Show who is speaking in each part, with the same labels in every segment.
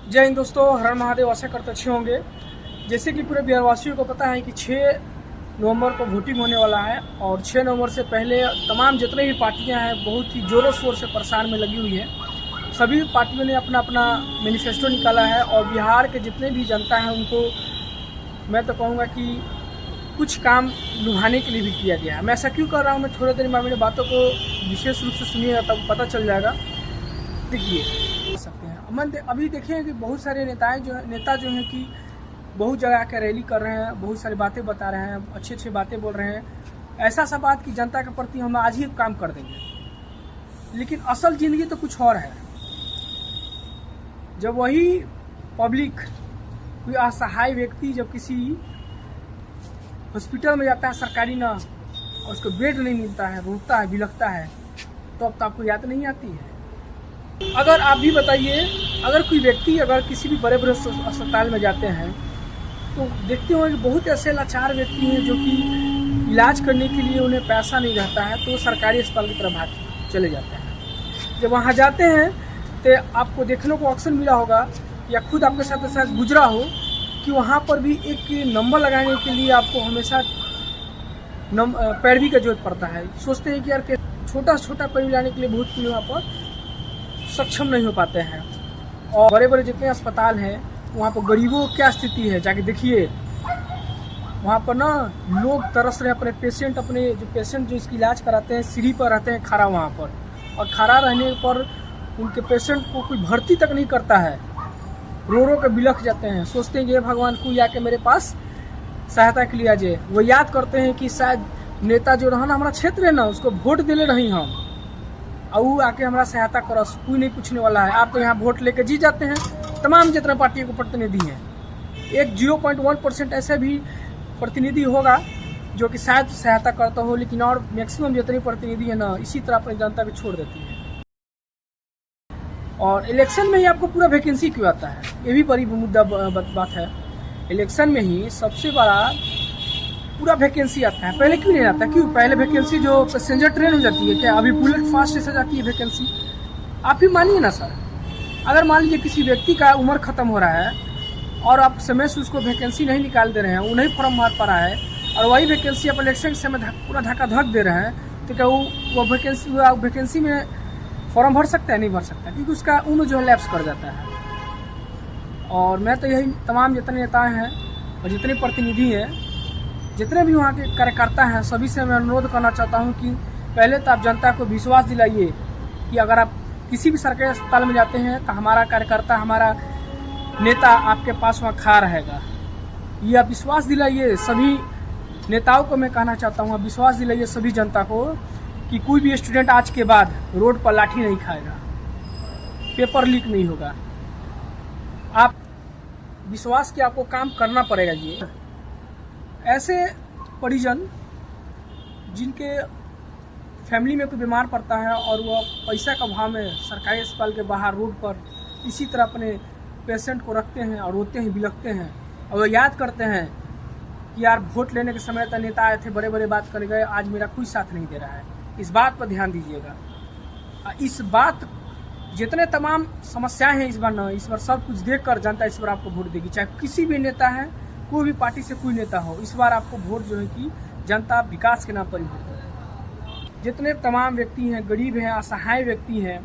Speaker 1: जय हिंद दोस्तों, हर हर महादेव। आशा करते अच्छे होंगे। जैसे कि पूरे बिहारवासियों को पता है कि 6 नवंबर को वोटिंग होने वाला है और 6 नवंबर से पहले तमाम जितने भी पार्टियां हैं बहुत ही ज़ोरों शोर से प्रसार में लगी हुई है। सभी पार्टियों ने अपना अपना मैनिफेस्टो निकाला है और बिहार के जितने भी जनता हैं उनको मैं तो कहूँगा कि कुछ काम लुभाने के लिए भी किया गया है। मैं ऐसा क्यों कर रहा हूँ, मैं थोड़ी देर में मेरी बातों को विशेष रूप से सुनिएगा तब पता चल जाएगा। देखिए सकते हैं अभी देखिए कि बहुत सारे नेता जो हैं कि बहुत जगह आकर रैली कर रहे हैं, बहुत सारी बातें बता रहे हैं, अच्छी बातें बोल रहे हैं। ऐसा सब बात कि जनता के प्रति हम आज ही काम कर देंगे, लेकिन असल जिंदगी तो कुछ और है। जब वही पब्लिक, कोई असहाय व्यक्ति जब किसी हॉस्पिटल में जाता है सरकारी ना, और उसको बेड नहीं मिलता है, रोता है, बिलखता है, तो अब तो आपको याद नहीं आती है। अगर आप भी बताइए, अगर कोई व्यक्ति अगर किसी भी बड़े अस्पताल में जाते हैं तो देखते हो कि बहुत ऐसे लाचार व्यक्ति हैं जो कि इलाज करने के लिए उन्हें पैसा नहीं रहता है तो सरकारी अस्पताल की तरफ भाग चले जाते हैं। जब वहाँ जाते हैं तो आपको देखने को अक्सर मिला होगा या खुद आपके साथ ऐसा गुजरा हो कि वहाँ पर भी एक नंबर लगाने के लिए आपको हमेशा पैरवी का जरूरत पड़ता है। सोचते हैं कि यार छोटा से छोटा पैरवी लाने के लिए बहुत वहाँ पर सक्षम नहीं हो पाते हैं। और बड़े बड़े जितने अस्पताल हैं वहाँ पर गरीबों की क्या स्थिति है, जाके देखिए। वहाँ पर ना लोग तरस रहे अपने पेशेंट जो इसकी इलाज कराते हैं सीढ़ी पर रहते हैं खड़ा वहाँ पर, और खड़ा रहने पर उनके पेशेंट को कोई भर्ती तक नहीं करता है, रो के बिलख जाते हैं। सोचते हैं कि भगवान कोई आके मेरे पास सहायता के लिए आ जाए। वो याद करते हैं कि शायद नेता जो रहा ना हमारा क्षेत्र है ना, उसको वोट दिले रही हम, और वो आके हमारा सहायता करो। कोई नहीं पूछने वाला है। आप तो यहाँ वोट लेके जी जाते हैं। तमाम जितने पार्टियों को प्रतिनिधि हैं, एक 0.1% ऐसे भी प्रतिनिधि होगा जो कि शायद सहायता करता हो, लेकिन और मैक्सिमम जितनी प्रतिनिधि है ना इसी तरह अपनी जनता भी छोड़ देती है। और इलेक्शन में ही आपको पूरा वैकेंसी क्यों आता है, ये भी बड़ी मुद्दा बात है। इलेक्शन में ही सबसे बड़ा पूरा वैकेंसी आता है। पहले क्यों नहीं आता? क्यों? पहले वैकेंसी जो पैसेंजर ट्रेन हो जाती है क्या? अभी बुलेट फास्ट से जाती है वैकेंसी। आप ही मानिए ना सर, अगर मान लीजिए किसी व्यक्ति का उम्र खत्म हो रहा है और आप समय से उसको वैकेंसी नहीं निकाल दे रहे हैं, वो नहीं फॉर्म भर पा रहा है, और वही वैकेंसी आप इलेक्शन के समय पूरा धक्का धक दे रहे हैं, तो क्या वो वैकेंसी में फॉर्म भर सकता है? नहीं भर सकता, क्योंकि उसका उम्र जो है लैप्स कर जाता है। और मैं तो यही तमाम जितने नेता हैं और जितने प्रतिनिधि हैं, जितने भी वहाँ के कार्यकर्ता हैं, सभी से मैं अनुरोध करना चाहता हूँ कि पहले तो आप जनता को विश्वास दिलाइए कि अगर आप किसी भी सरकारी अस्पताल में जाते हैं तो हमारा कार्यकर्ता, हमारा नेता आपके पास वहाँ खड़ा रहेगा। ये आप विश्वास दिलाइए। सभी नेताओं को मैं कहना चाहता हूँ, आप विश्वास दिलाइए सभी जनता को कि कोई भी स्टूडेंट आज के बाद रोड पर लाठी नहीं खाएगा, पेपर लीक नहीं होगा। आप विश्वास कि आपको काम करना पड़ेगा। ये ऐसे परिजन जिनके फैमिली में कोई बीमार पड़ता है और वह पैसा का अभाव में सरकारी अस्पताल के बाहर रोड पर इसी तरह अपने पेशेंट को रखते हैं और रोते हैं, बिलखते हैं, और वह याद करते हैं कि यार वोट लेने के समय तो नेता आए थे, बड़े बड़े बात कर गए, आज मेरा कोई साथ नहीं दे रहा है। इस बात पर ध्यान दीजिएगा। इस बात जितने तमाम समस्याएं हैं इस बार सब कुछ देखकर जनता इस बार आपको वोट देगी, चाहे किसी भी नेता है, कोई भी पार्टी से कोई नेता हो। इस बार आपको वोट जो है कि जनता विकास के नाम पर ही वोट देगी। जितने तमाम व्यक्ति हैं, गरीब हैं, असहाय व्यक्ति हैं,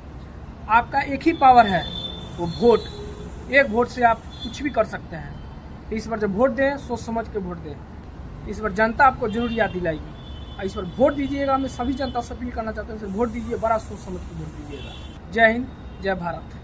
Speaker 1: आपका एक ही पावर है, वो वोट। एक वोट से आप कुछ भी कर सकते हैं। तो इस बार जब वोट दें, सोच समझ के वोट दें। इस बार जनता आपको जरूर याद दिलाएगी। इस बार वोट दीजिएगा। मैं सभी जनता से अपील करना चाहता हूँ, वोट दीजिए, बड़ा सोच समझ के वोट दीजिएगा। जय हिंद, जय भारत।